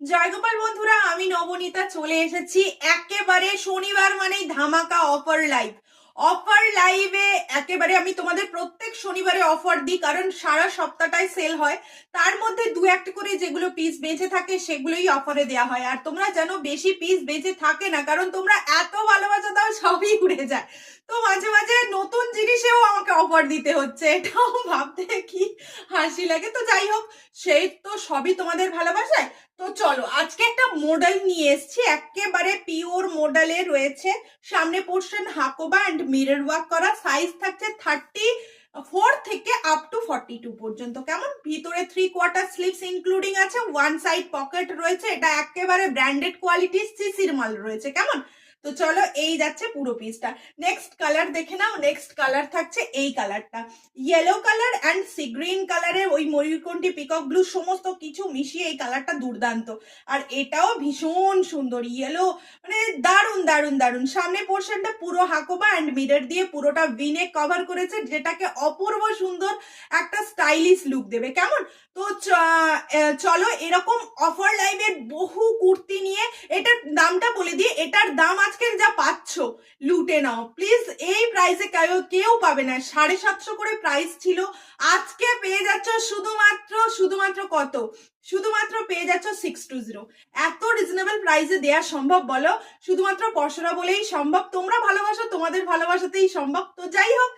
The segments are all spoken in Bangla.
জয়গোপাল বন্ধুরা, আমি নবনীতা চলে এসেছি একেবারে শনিবার মানেই ধামাকা অফার লাইভ। অফার লাইভে একেবারে আমি তোমাদের প্রত্যেক শনিবারে অফার দিই, কারণ সারা সপ্তাহটাই সেল হয়। তার মধ্যে দু একটা করে যেগুলো পিস বেঁচে থাকে সেগুলোই অফারে দেওয়া হয়। আর তোমরা জানো বেশি পিস বেঁচে থাকে না, কারণ তোমরা এত ভালোবাসা দাও, সবই উড়ে যায়। তো মাঝে মাঝে নতুন জিনিসেও আমাকে অফার দিতে হচ্ছে, এটাও ভাবতে কি হাসি লাগে। তো যাই হোক, সেই তো সবই তোমাদের ভালোবাসায়। তো চলো, আজকে একটা মডেল নিয়ে এসেছি, একেবারে পিওর মডেলে রয়েছে। সামনে portion Hakoba and mirror work করা। সাইজ থাকছে 34 থেকে আপ টু 42 পর্যন্ত। কেমন, ভিতরে 3/4 স্লিভস ইনক্লুডিং আছে, ওয়ান সাইড পকেট রয়েছে। এটা একেবারে ব্র্যান্ডেড কোয়ালিটি, সিসির মাল রয়েছে। কেমন, তো চলো এই যাচ্ছে পুরো পিসটা। নেক্সট কালার দেখে নাও। নেক্সট কালার থাকছে এই কালারটা, yellow colour and sea green কালারের ওই ময়ূরকণ্ঠী পিকক ব্লু সমস্ত কিছু মিশিয়ে এই কালারটা দুর্দান্ত। আর এটাও ভীষণ সুন্দর ইয়েলো, মানে দারুণ দারুণ দারুণ। সামনে পোর্শনটা পুরো হাকোবা অ্যান্ড মিরর দিয়ে পুরোটা ভিনে কভার করেছে, যেটাকে অপূর্ব সুন্দর একটা স্টাইলিশ লুক দেবে। কেমন, তো চলো এরকম অফার লাইভের বহু কুর্তি নিয়ে, এটার দামটা বলে দিয়ে, এটার দাম আজকে যা পাচ্ছ লুটে নাও প্লিজ। এই প্রাইসে কেউ পাবে না। 750 করে প্রাইস ছিল, আজকে পেয়ে যাচ্ছ শুধুমাত্র কত, শুধুমাত্র পেয়ে যাচ্ছ 620। এত রিজনেবল প্রাইসে দেওয়া সম্ভব বলো? শুধুমাত্র পশরা বলেই সম্ভব। তোমরা ভালোবাসো, তোমাদের ভালোবাসাতেই সম্ভব। তো যাই হোক,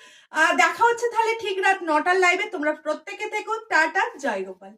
দেখা হচ্ছে তাহলে ঠিক রাত 9টার লাইভে। তোমরা প্রত্যেকে থেকো। টাটা, জয় গোপাল।